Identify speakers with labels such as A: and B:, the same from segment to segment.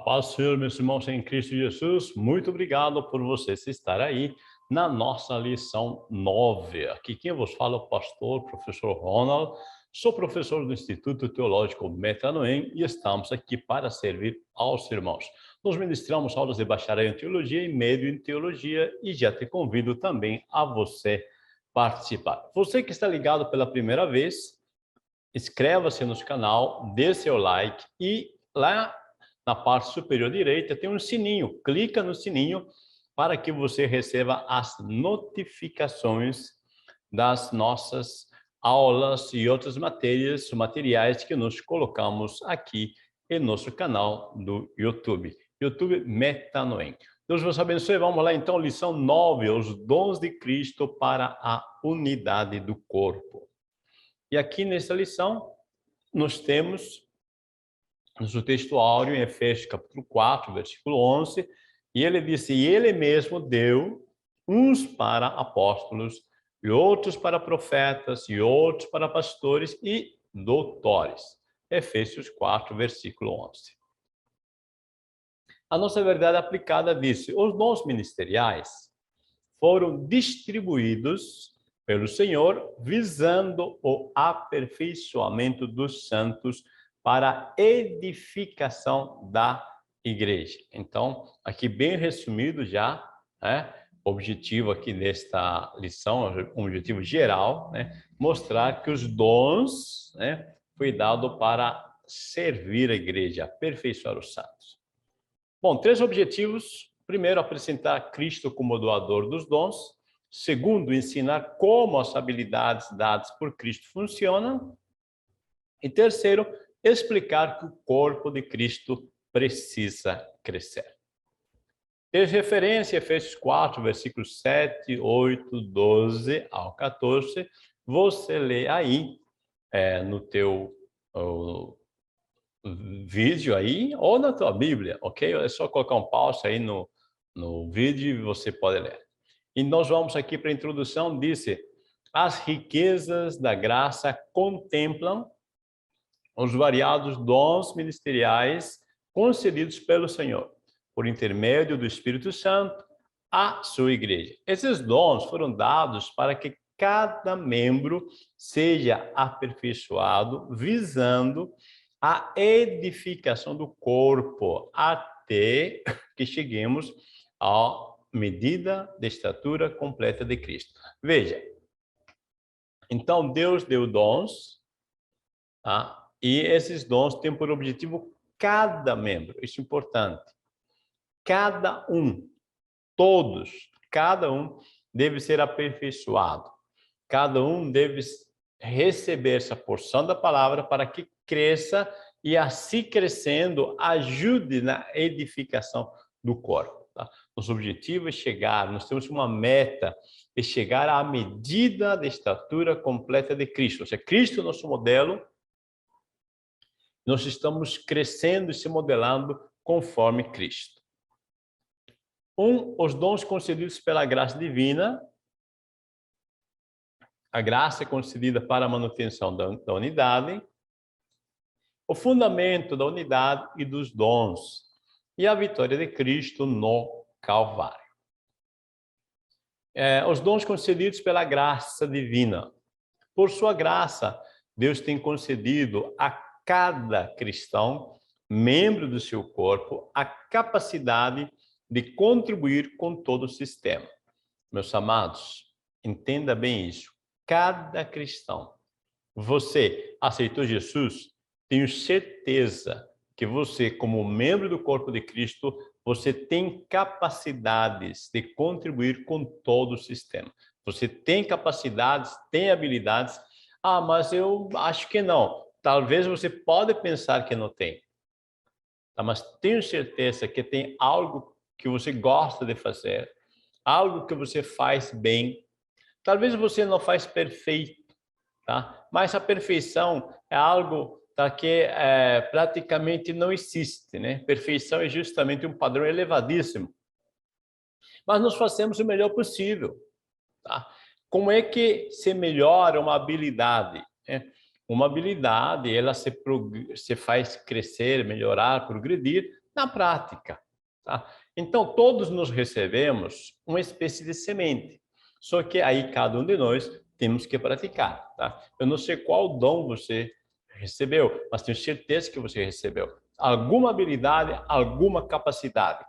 A: paz do Senhor, meus irmãos em Cristo Jesus, muito obrigado por você estar aí na nossa lição 9. Aqui quem vos fala é o pastor, professor Ronald, sou professor do Instituto Teológico Metanoem e estamos aqui para servir aos irmãos. Nós ministramos aulas de bacharel em teologia e médio em teologia e já te convido também a você participar. Você que está ligado pela primeira vez, inscreva-se no canal, dê seu like e lá na parte superior direita tem um sininho. Clica no sininho para que você receba as notificações das nossas aulas e outras materiais que nós colocamos aqui em nosso canal do YouTube. YouTube Metanoem. Deus vos abençoe. Vamos lá então, lição 9, os dons de Cristo para a unidade do corpo. E aqui nessa lição, nós temos no texto áureo, em Efésios capítulo 4, versículo 11, e ele disse, e ele mesmo deu uns para apóstolos, e outros para profetas, e outros para pastores e doutores. Efésios 4, versículo 11. A nossa verdade aplicada disse, os dons ministeriais foram distribuídos pelo Senhor, visando o aperfeiçoamento dos santos para a edificação da igreja. Então, aqui bem resumido já, o objetivo aqui desta lição, um objetivo geral, mostrar que os dons, foi dado para servir a igreja, aperfeiçoar os santos. Bom, 3 objetivos. Primeiro, apresentar Cristo como doador dos dons. Segundo, ensinar como as habilidades dadas por Cristo funcionam. E terceiro, explicar que o corpo de Cristo precisa crescer. Tem referência a Efésios 4, versículos 7, 8, 12 ao 14. Você lê aí no teu vídeo aí ou na tua Bíblia, ok? É só colocar um pause aí no vídeo e você pode ler. E nós vamos aqui para a introdução, disse, as riquezas da graça contemplam os variados dons ministeriais concedidos pelo Senhor, por intermédio do Espírito Santo, à sua igreja. Esses dons foram dados para que cada membro seja aperfeiçoado, visando a edificação do corpo, até que cheguemos à medida da estatura completa de Cristo. Veja, então Deus deu dons, tá? E esses dons têm por objetivo cada membro, isso é importante. Cada um, todos, cada um deve ser aperfeiçoado. Cada um deve receber essa porção da palavra para que cresça e assim crescendo ajude na edificação do corpo. Tá? Nosso objetivo é chegar, nós temos uma meta, é chegar à medida da estatura completa de Cristo. Ou seja, Cristo é nosso modelo, nós estamos crescendo e se modelando conforme Cristo. Os dons concedidos pela graça divina. A graça é concedida para a manutenção da unidade, o fundamento da unidade e dos dons, e a vitória de Cristo no Calvário. Os dons concedidos pela graça divina. Por sua graça, Deus tem concedido a cada cristão, membro do seu corpo, a capacidade de contribuir com todo o sistema. Meus amados, entenda bem isso. Cada cristão, você aceitou Jesus, tenho certeza que você, como membro do corpo de Cristo, você tem capacidades de contribuir com todo o sistema. Você tem capacidades, tem habilidades. Ah, mas eu acho que não. Talvez você pode pensar que não tem. Tá? Mas tenho certeza que tem algo que você gosta de fazer, algo que você faz bem. Talvez você não faz perfeito, tá? Mas a perfeição é algo que praticamente não existe, né? Perfeição é justamente um padrão elevadíssimo. Mas nós fazemos o melhor possível, tá? Como é que se melhora uma habilidade? Uma habilidade, ela se faz crescer, melhorar, progredir na prática. Tá? Então, todos nós recebemos uma espécie de semente, só que aí cada um de nós temos que praticar. Tá? Eu não sei qual dom você recebeu, mas tenho certeza que você recebeu alguma habilidade, alguma capacidade.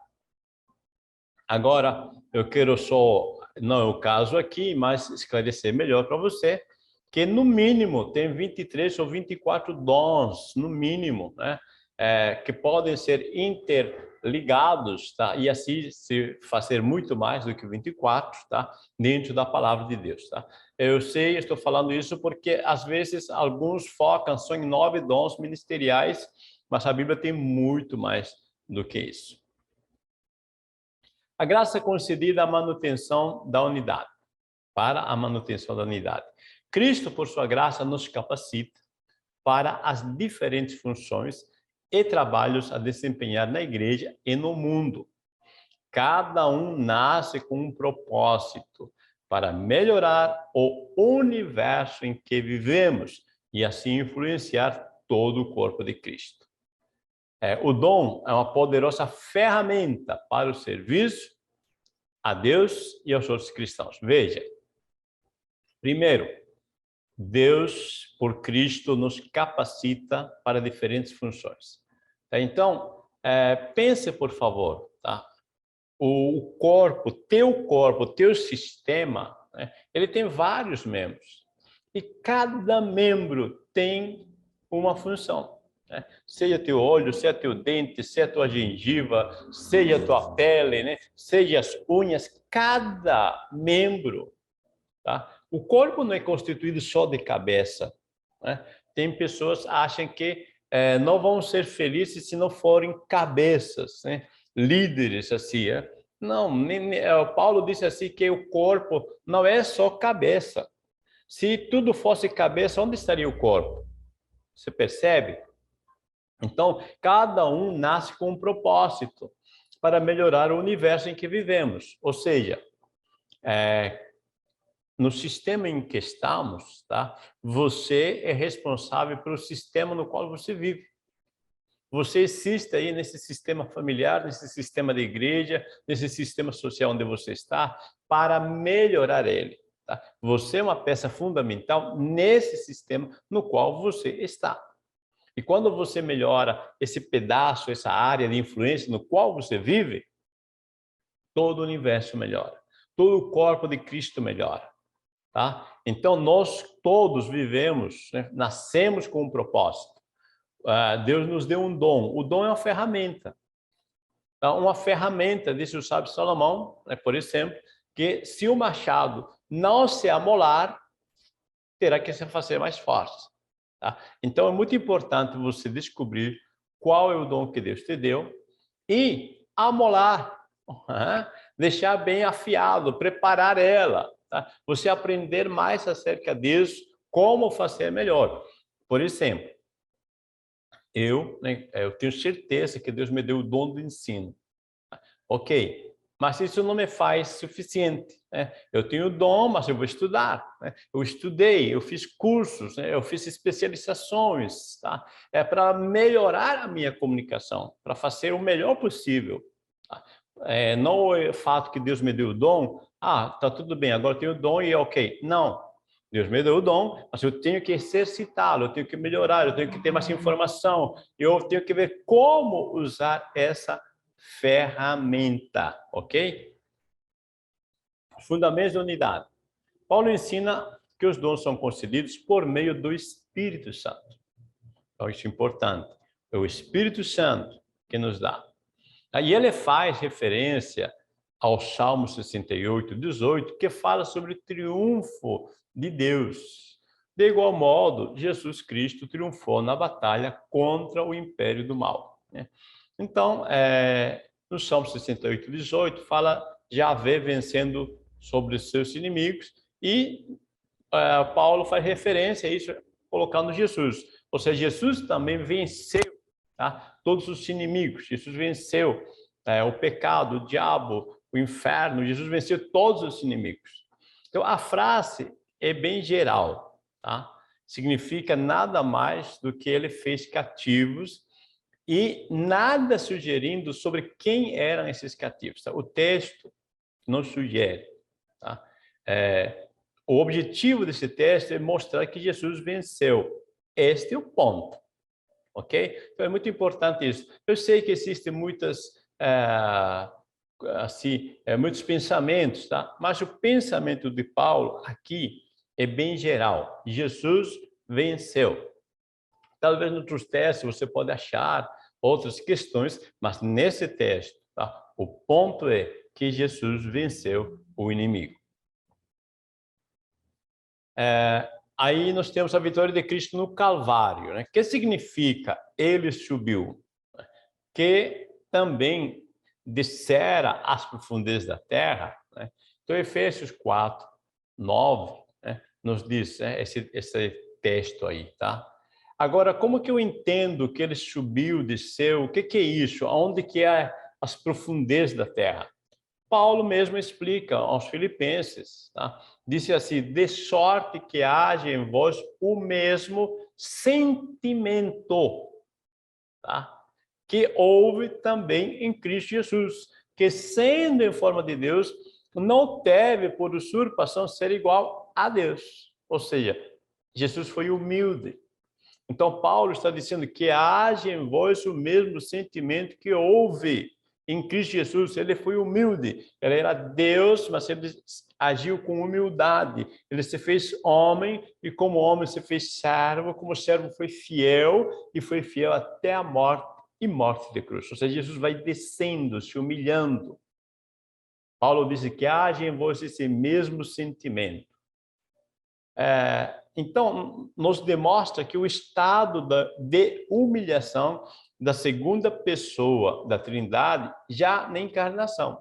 A: Agora, eu quero só, não é o caso aqui, mas esclarecer melhor para você, que no mínimo tem 23 ou 24 dons, no mínimo, né? Que podem ser interligados, tá? E assim se fazer muito mais do que 24, tá? Dentro da palavra de Deus, tá? Eu sei, estou falando isso porque às vezes alguns focam só em 9 dons ministeriais, mas a Bíblia tem muito mais do que isso. A graça é concedida à manutenção da unidade, para a manutenção da unidade. Cristo, por sua graça, nos capacita para as diferentes funções e trabalhos a desempenhar na igreja e no mundo. Cada um nasce com um propósito para melhorar o universo em que vivemos e assim influenciar todo o corpo de Cristo. O dom é uma poderosa ferramenta para o serviço a Deus e aos outros cristãos. Veja, primeiro, Deus, por Cristo, nos capacita para diferentes funções. Então, pense, por favor, tá? O corpo, teu sistema, né? Ele tem vários membros. E cada membro tem uma função. Né? Seja teu olho, seja teu dente, seja tua gengiva, seja tua pele, né? Seja as unhas, cada membro. Tá? O corpo não é constituído só de cabeça. Né? Tem pessoas que acham que não vão ser felizes se não forem cabeças, né? Líderes assim. Não, Paulo disse assim que o corpo não é só cabeça. Se tudo fosse cabeça, onde estaria o corpo? Você percebe? Então, cada um nasce com um propósito para melhorar o universo em que vivemos. Ou seja, no sistema em que estamos, tá? Você é responsável pelo sistema no qual você vive. Você existe aí nesse sistema familiar, nesse sistema de igreja, nesse sistema social onde você está, para melhorar ele. Tá? Você é uma peça fundamental nesse sistema no qual você está. E quando você melhora esse pedaço, essa área de influência no qual você vive, todo o universo melhora. Todo o corpo de Cristo melhora. Tá? Então, nós todos vivemos, né? Nascemos com um propósito. Deus nos deu um dom. O dom é uma ferramenta. Então, uma ferramenta, disse o sábio Salomão, né, por exemplo, que se o machado não se amolar, terá que se fazer mais forte. Tá? Então, é muito importante você descobrir qual é o dom que Deus te deu e amolar, deixar bem afiado, preparar ela. Tá? Você aprender mais acerca disso, como fazer melhor. Por exemplo, eu tenho certeza que Deus me deu o dom do ensino. Ok, mas isso não me faz suficiente. Né? Eu tenho o dom, mas eu vou estudar. Né? Eu estudei, eu fiz cursos, né? Eu fiz especializações. Tá? É para melhorar a minha comunicação, para fazer o melhor possível. Tá? Não é o fato que Deus me deu o dom, tá tudo bem, agora eu tenho o dom e é ok. Não, Deus me deu o dom, mas eu tenho que exercitá-lo, eu tenho que melhorar, eu tenho que ter mais informação, eu tenho que ver como usar essa ferramenta, ok? Fundamentos da unidade. Paulo ensina que os dons são concedidos por meio do Espírito Santo. Então, isso é importante. É o Espírito Santo que nos dá. Aí ele faz referência ao Salmo 68, 18, que fala sobre o triunfo de Deus. De igual modo, Jesus Cristo triunfou na batalha contra o império do mal. Né? Então, no Salmo 68, 18, fala Javé vencendo sobre os seus inimigos e Paulo faz referência a isso colocando Jesus. Ou seja, Jesus também venceu, tá? Todos os inimigos. Jesus venceu o pecado, o diabo, o inferno. Jesus venceu todos os inimigos. Então, a frase é bem geral, tá? Significa nada mais do que ele fez cativos e nada sugerindo sobre quem eram esses cativos. Tá? O texto não sugere. Tá? O objetivo desse texto é mostrar que Jesus venceu. Este é o ponto. Ok? Então é muito importante isso. Eu sei que existem muitos pensamentos, tá? Mas o pensamento de Paulo aqui é bem geral. Jesus venceu. Talvez em outros textos você pode achar outras questões, mas nesse texto, tá? O ponto é que Jesus venceu o inimigo. Aí nós temos a vitória de Cristo no Calvário, né? O que significa ele subiu? Que também descera às profundezas da terra, né? Então, Efésios 4, 9, né? Nos diz, né? esse texto aí, tá? Agora, como que eu entendo que ele subiu, desceu? O que é isso? Onde que é as profundezas da terra? Paulo mesmo explica aos Filipenses, tá? Disse assim: de sorte que haja em vós o mesmo sentimento, tá? Que houve também em Cristo Jesus, que sendo em forma de Deus, não teve por usurpação ser igual a Deus. Ou seja, Jesus foi humilde. Então, Paulo está dizendo que haja em vós o mesmo sentimento que houve em Cristo Jesus. Ele foi humilde. Ele era Deus, mas ele agiu com humildade. Ele se fez homem e como homem se fez servo, como servo foi fiel e foi fiel até a morte e morte de cruz. Ou seja, Jesus vai descendo, se humilhando. Paulo diz que haja em vós esse mesmo sentimento. Então, nos demonstra que o estado de humilhação da segunda pessoa da Trindade já na encarnação.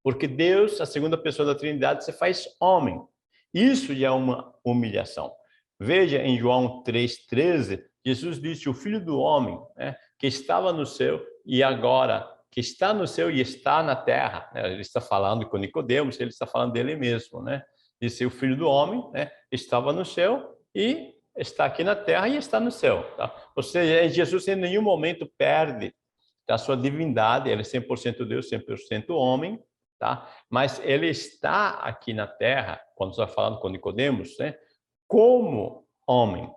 A: Porque Deus, a segunda pessoa da Trindade, se faz homem. Isso já é uma humilhação. Veja em João 3,13, Jesus disse: o Filho do Homem, né, que estava no céu e agora que está no céu e está na terra. Né? Ele está falando com Nicodemos, ele está falando dele mesmo, né? Disse: o Filho do Homem, né, estava no céu e está aqui na terra e está no céu. Tá? Ou seja, Jesus em nenhum momento perde a sua divindade, ele é 100% Deus, 100% homem, tá? Mas ele está aqui na terra, quando está falando com Nicodemos, né, como homem.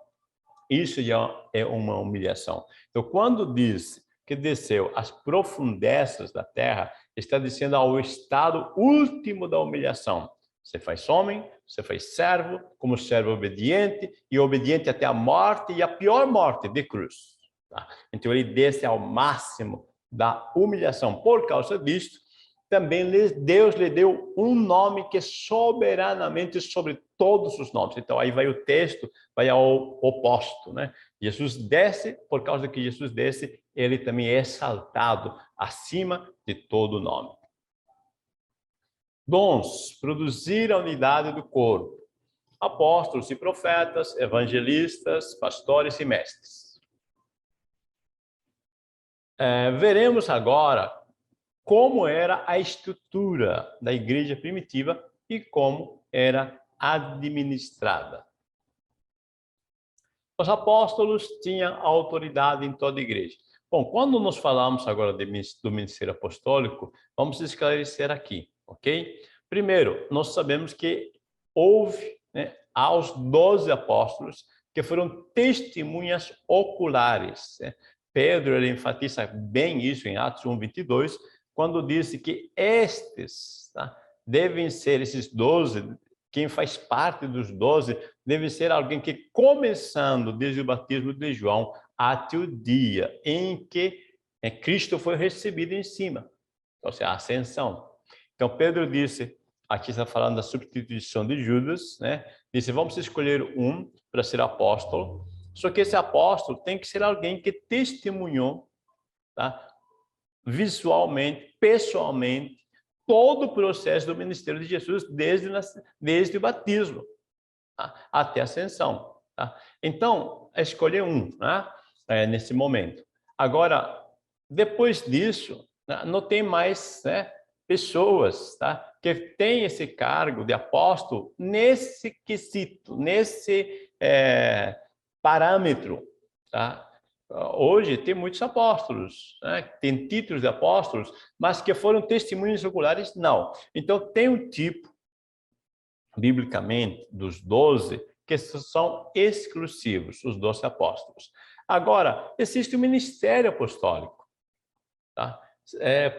A: Isso já é uma humilhação. Então, quando diz que desceu às profundezas da terra, está dizendo ao estado último da humilhação. Você faz homem, você faz servo, como servo obediente, e obediente até a morte, e a pior morte, de cruz. Tá? Então, ele desce ao máximo da humilhação. Por causa disso, também Deus lhe deu um nome que é soberanamente sobre todos os nomes. Então, aí vai o texto, vai ao oposto, né? Jesus desce, por causa que Jesus desce, ele também é exaltado acima de todo nome. Dons, produzir a unidade do corpo. Apóstolos e profetas, evangelistas, pastores e mestres. Veremos agora como era a estrutura da igreja primitiva e como era administrada. Os apóstolos tinham autoridade em toda a igreja. Bom, quando nós falamos agora do ministério apostólico, vamos esclarecer aqui, ok? Primeiro, nós sabemos que houve, né, aos 12 apóstolos que foram testemunhas oculares. Né? Pedro ele enfatiza bem isso em Atos 1:22, quando disse que estes, tá, devem ser esses 12, quem faz parte dos 12, deve ser alguém que, começando desde o batismo de João até o dia em que Cristo foi recebido em cima, ou seja, a ascensão. Então, Pedro disse, aqui está falando da substituição de Judas, né? Disse: vamos escolher um para ser apóstolo, só que esse apóstolo tem que ser alguém que testemunhou, tá, visualmente, pessoalmente, todo o processo do ministério de Jesus desde o batismo, tá, até a ascensão. Tá? Então, escolher um, né, nesse momento. Agora, depois disso, né, não tem mais, né, pessoas, tá, que têm esse cargo de apóstolo nesse quesito, nesse parâmetro. Tá? hoje tem muitos apóstolos, né? Tem títulos de apóstolos, mas que foram testemunhos oculares, não. Então, tem um tipo, biblicamente, dos 12, que são exclusivos, os 12 apóstolos. Agora, existe o ministério apostólico, tá?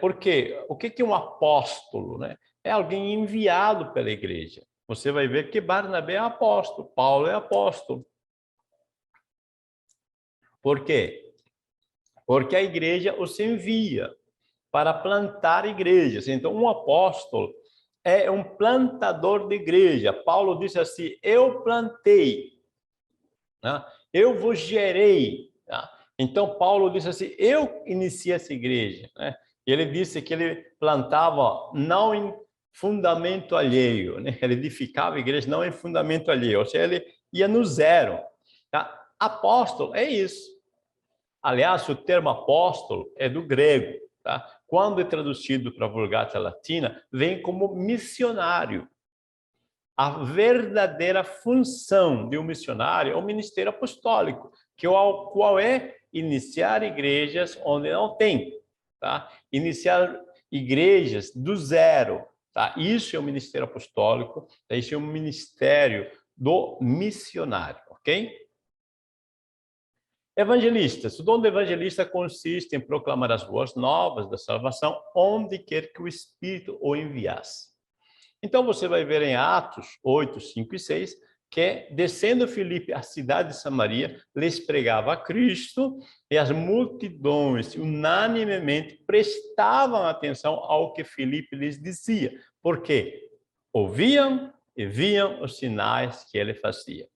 A: Porque o que é um apóstolo, né? É alguém enviado pela igreja. Você vai ver que Barnabé é apóstolo, Paulo é apóstolo. Por quê? Porque a igreja os envia para plantar igrejas. Então, um apóstolo é um plantador de igreja. Paulo disse assim: eu plantei, né? Eu vos gerei. Tá? Então, Paulo disse assim: eu iniciei essa igreja. Né? E ele disse que ele plantava não em fundamento alheio, né? Ele edificava a igreja não em fundamento alheio, ou seja, ele ia no zero. Tá? Apóstolo é isso. Aliás, o termo apóstolo é do grego. Tá? Quando é traduzido para a Vulgata Latina, vem como missionário. A verdadeira função de um missionário é o ministério apostólico, qual é iniciar igrejas onde não tem, tá? Iniciar igrejas do zero, tá? Isso é o ministério apostólico, isso é o ministério do missionário, ok? Evangelistas. O dom do evangelista consiste em proclamar as boas novas da salvação onde quer que o Espírito o enviasse. Então, você vai ver em Atos 8, 5 e 6, que descendo Filipe à cidade de Samaria, lhes pregava a Cristo e as multidões unanimemente prestavam atenção ao que Filipe lhes dizia, porque ouviam e viam os sinais que ele fazia.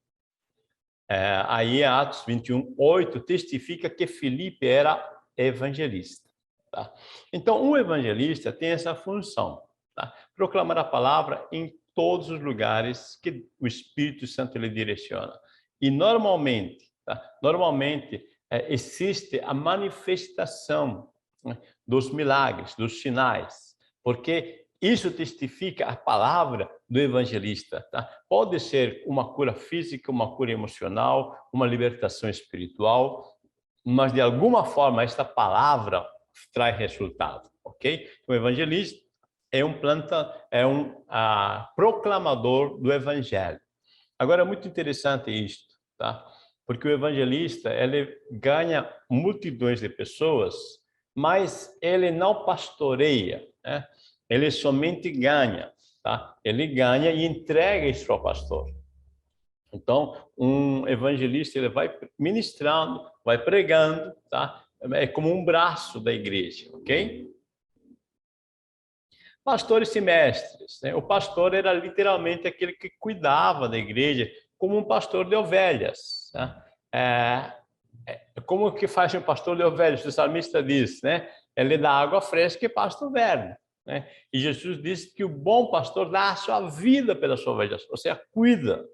A: Aí, Atos 21, 8, testifica que Filipe era evangelista. Tá? Então, um evangelista tem essa função, tá? Proclamar a palavra em todos os lugares que o Espírito Santo lhe direciona. E normalmente, tá? Normalmente existe a manifestação, né, dos milagres, dos sinais, porque isso testifica a palavra do evangelista. Tá? Pode ser uma cura física, uma cura emocional, uma libertação espiritual, mas de alguma forma esta palavra traz resultado, ok? O evangelista é um proclamador do evangelho. Agora é muito interessante isto, tá? Porque o evangelista ele ganha multidões de pessoas, mas ele não pastoreia, né? Ele somente ganha, tá? Ele ganha e entrega isso ao pastor. Então, um evangelista ele vai ministrando, vai pregando, tá? É como um braço da igreja, ok? Pastores e mestres, né? O pastor era literalmente aquele que cuidava da igreja como um pastor de ovelhas, tá? Como que faz um pastor de ovelhas? O salmista diz, né? Ele dá água fresca e pasto verde, né? E Jesus disse que o bom pastor dá a sua vida pelas suas ovelhas, ou seja, cuida.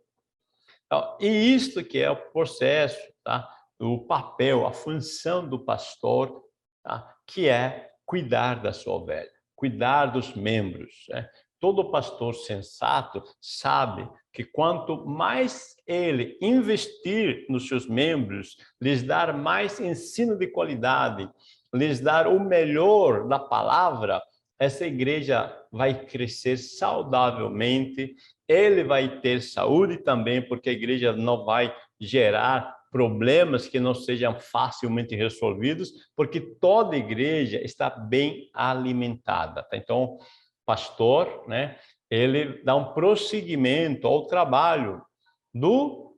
A: Então, e isto que é o processo, tá? O papel, a função do pastor, tá? Que é cuidar da sua ovelha, cuidar dos membros, né? Todo pastor sensato sabe que quanto mais ele investir nos seus membros, lhes dar mais ensino de qualidade, lhes dar o melhor da palavra, essa igreja vai crescer saudavelmente, ele vai ter saúde também, porque a igreja não vai gerar problemas que não sejam facilmente resolvidos, porque toda igreja está bem alimentada. Tá? Então, pastor, né, ele dá um prosseguimento ao trabalho do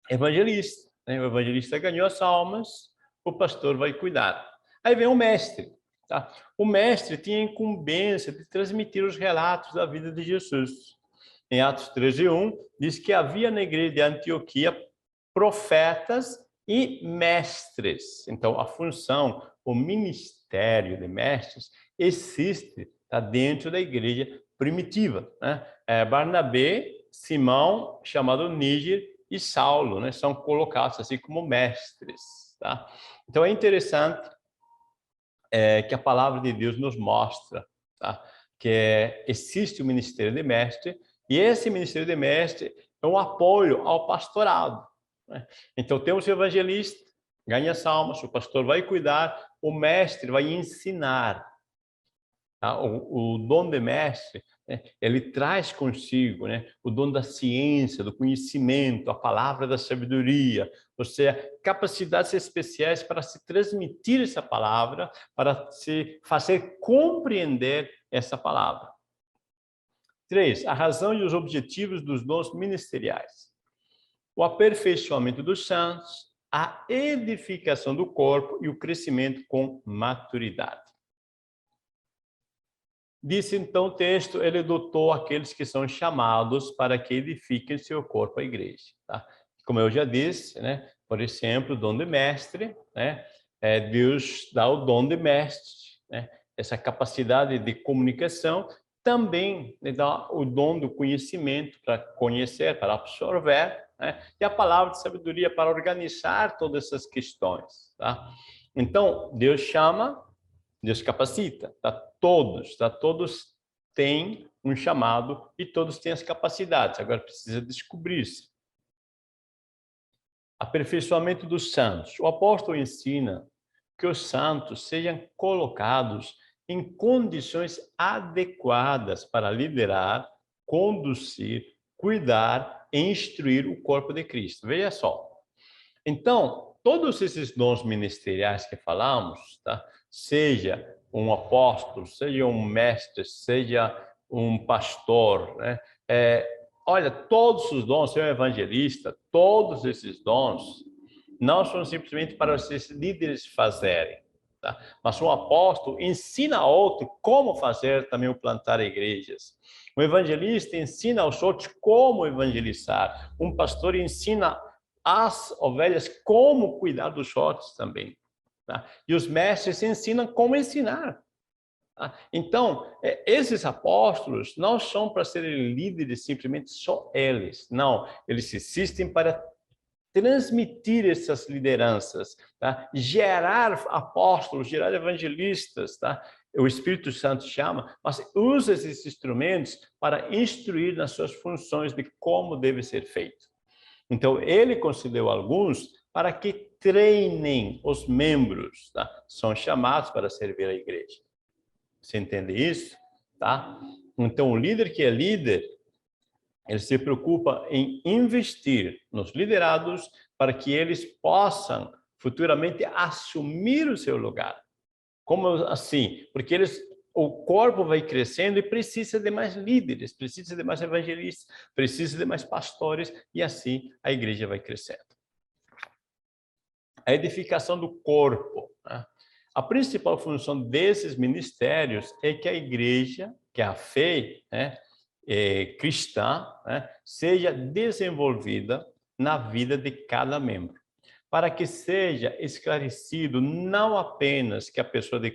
A: evangelista. Né? O evangelista ganhou as almas, o pastor vai cuidar. Aí vem o mestre. Tá? O mestre tinha a incumbência de transmitir os relatos da vida de Jesus. Em Atos 13:1, diz que havia na igreja de Antioquia profetas e mestres. Então, a função, o ministério de mestres existe, tá, dentro da igreja primitiva. Né? Barnabé, Simão, chamado Níger, e Saulo, né, são colocados assim como mestres. Tá? Então, é interessante que a palavra de Deus nos mostra, tá, que existe o ministério de mestre, e esse ministério de mestre é um apoio ao pastorado. Né? Então, temos o evangelista, ganha as almas, o pastor vai cuidar, o mestre vai ensinar. Tá? O dom de mestre, né, ele traz consigo, né, o dom da ciência, do conhecimento, a palavra da sabedoria, ou seja, capacidades especiais para se transmitir essa palavra, para se fazer compreender essa palavra. 3. A razão e os objetivos dos dons ministeriais. O aperfeiçoamento dos santos, a edificação do corpo e o crescimento com maturidade. Disse então o texto, ele dotou aqueles que são chamados para que edifiquem seu corpo, a igreja. Tá? Como eu já disse, né? Por exemplo, o dom de mestre, né? Deus dá o dom de mestre, né? Essa capacidade de comunicação, também dá o dom do conhecimento para conhecer, para absorver, né? E a palavra de sabedoria para organizar todas essas questões. Tá? Então, Deus chama, Deus capacita, tá? Todos têm um chamado e todos têm as capacidades. Agora precisa descobrir-se. Aperfeiçoamento dos santos. O apóstolo ensina que os santos sejam colocados em condições adequadas para liderar, conduzir, cuidar e instruir o corpo de Cristo. Veja só. Então, todos esses dons ministeriais que falamos, tá? Seja um apóstolo, seja um mestre, seja um pastor, né? Olha, todos os dons, ser um evangelista, todos esses dons não são simplesmente para esses líderes fazerem, tá? Mas um apóstolo ensina a outro como fazer também o plantar igrejas. Um evangelista ensina aos outros como evangelizar. Um pastor ensina as ovelhas como cuidar dos outros também. Tá? E os mestres ensinam como ensinar. Tá? Então, esses apóstolos não são para serem líderes simplesmente só eles. Não, eles existem para transmitir essas lideranças, tá? Gerar apóstolos, gerar evangelistas, tá? O Espírito Santo chama, mas usa esses instrumentos para instruir nas suas funções de como deve ser feito. Então, ele concedeu alguns para que treinem os membros, tá? São chamados para servir a igreja. Você entende isso? Tá? Então, o líder que é líder, ele se preocupa em investir nos liderados para que eles possam futuramente assumir o seu lugar. Como assim? Porque o corpo vai crescendo e precisa de mais líderes, precisa de mais evangelistas, precisa de mais pastores e assim a igreja vai crescendo. A edificação do corpo, né? A principal função desses ministérios é que a igreja, que a fé, né, cristã, né, seja desenvolvida na vida de cada membro, para que seja esclarecido não apenas que a pessoa de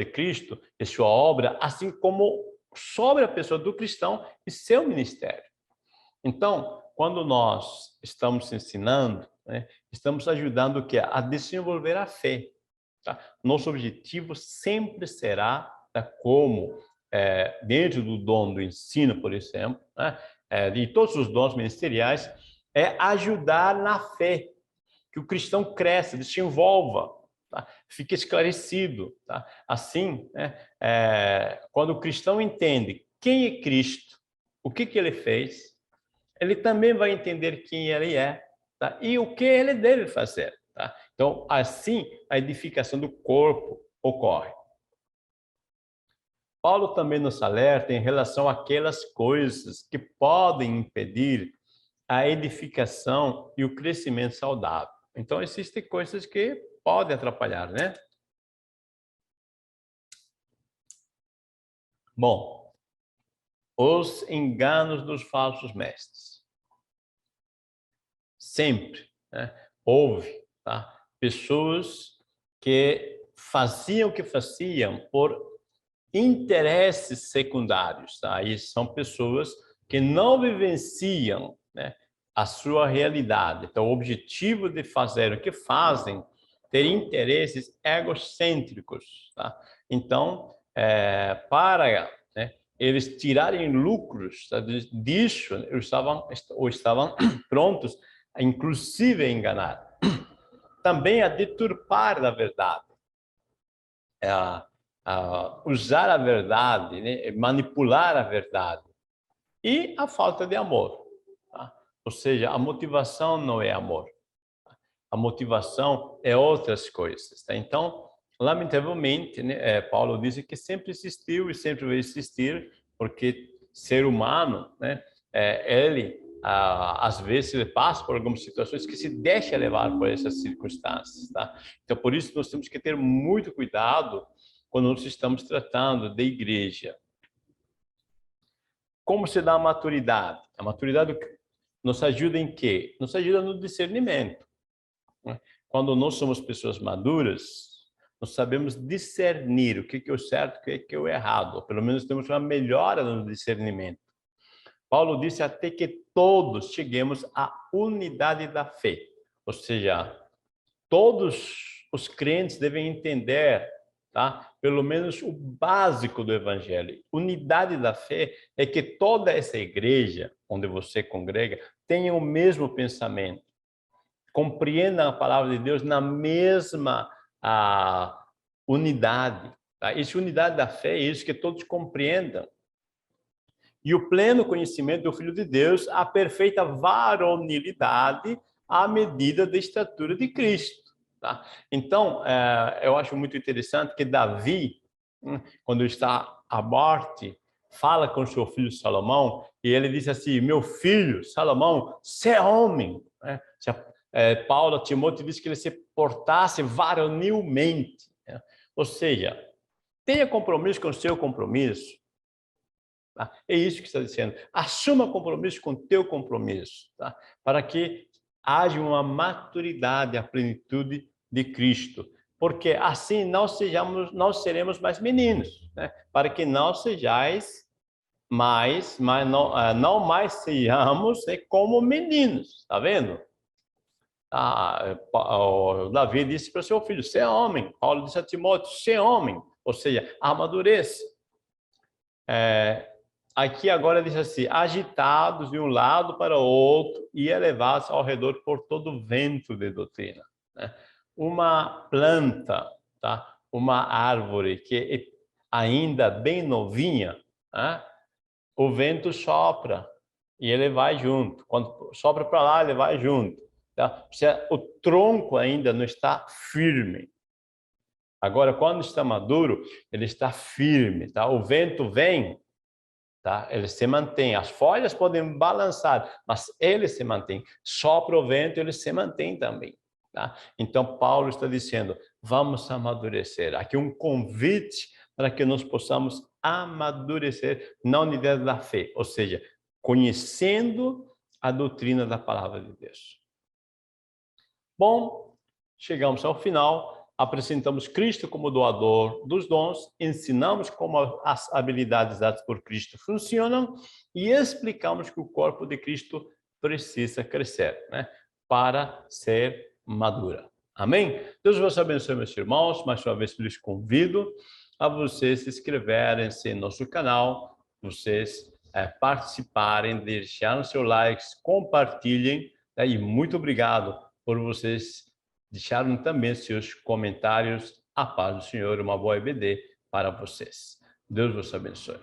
A: Cristo e sua obra, assim como sobre a pessoa do cristão e seu ministério. Então, quando nós estamos ensinando, né, estamos ajudando o quê? A desenvolver a fé. Tá? Nosso objetivo sempre será, tá, como dentro do dom do ensino, por exemplo, né, de todos os dons ministeriais, é ajudar na fé, que o cristão cresça, desenvolva, tá? Fique esclarecido. Tá? Assim, né, quando o cristão entende quem é Cristo, o que ele fez, ele também vai entender quem ele é, tá? E o que ele deve fazer. Tá? Então, assim, a edificação do corpo ocorre. Paulo também nos alerta em relação àquelas coisas que podem impedir a edificação e o crescimento saudável. Então, existem coisas que podem atrapalhar, né? Bom, os enganos dos falsos mestres. Sempre, né, houve, tá, pessoas que faziam o que faziam por interesses secundários. Tá? E são pessoas que não vivenciam, né, a sua realidade. Então, o objetivo de fazer o que fazem, ter interesses egocêntricos. Tá? Então, para, né, eles tirarem lucros, tá, disso, eles estavam prontos, inclusive, a enganar. também a deturpar a verdade, usar a verdade, né? Manipular a verdade, e a falta de amor. Tá? Ou seja, a motivação não é amor. A motivação é outras coisas. Tá? Então, lamentavelmente, né, Paulo diz que sempre existiu e sempre vai existir, porque ser humano, né, ele, às vezes, ele passa por algumas situações que se deixa levar por essas circunstâncias. Tá? Então, por isso, nós temos que ter muito cuidado quando nós estamos tratando de igreja. Como se dá a maturidade? A maturidade nos ajuda em quê? Nos ajuda no discernimento. Quando nós somos pessoas maduras, nós sabemos discernir o que é o certo e o que é o errado. Ou pelo menos temos uma melhora no discernimento. Paulo disse até que todos cheguemos à unidade da fé. Ou seja, todos os crentes devem entender, tá? Pelo menos o básico do evangelho. Unidade da fé é que toda essa igreja onde você congrega tenha o mesmo pensamento, compreendam a palavra de Deus na mesma unidade. Tá? Essa unidade da fé é isso, que todos compreendam. E o pleno conhecimento do Filho de Deus, a perfeita varonilidade à medida da estatura de Cristo. Tá? Então, eu acho muito interessante que Davi, quando está à morte, fala com seu filho Salomão, e ele diz assim: meu filho Salomão, você é homem. Paulo a Timóteo diz que ele se portasse varonilmente. Ou seja, tenha compromisso com o seu compromisso. Tá? É isso que está dizendo. Assuma compromisso com o teu compromisso, tá? Para que haja uma maturidade, a plenitude de Cristo. Porque assim não seremos mais meninos, né? Para que não sejais mais não mais sejamos como meninos, tá vendo? Davi disse para seu filho: você é homem. Paulo disse a Timóteo: você é homem. Ou seja, amadureça. Aqui agora diz assim: agitados de um lado para o outro e elevados ao redor por todo o vento de doutrina. Né? Uma planta, tá? Uma árvore que é ainda bem novinha, né? O vento sopra e ele vai junto. Quando sopra para lá, ele vai junto. Tá? O tronco ainda não está firme. Agora, quando está maduro, ele está firme. Tá? O vento vem, tá? Ele se mantém. As folhas podem balançar, mas ele se mantém. Sopra o vento, ele se mantém também. Tá? Então, Paulo está dizendo: vamos amadurecer. Aqui um convite para que nós possamos amadurecer na unidade da fé, ou seja, conhecendo a doutrina da palavra de Deus. Bom, chegamos ao final, apresentamos Cristo como doador dos dons, ensinamos como as habilidades dadas por Cristo funcionam e explicamos que o corpo de Cristo precisa crescer, né, para ser madura. Amém? Deus vos abençoe, meus irmãos. Mais uma vez, lhes convido a vocês se inscreverem-se em nosso canal, vocês participarem, deixarem seu like, compartilhem, né, e muito obrigado por vocês deixarem também seus comentários. A paz do Senhor, uma boa EBD para vocês. Deus vos abençoe.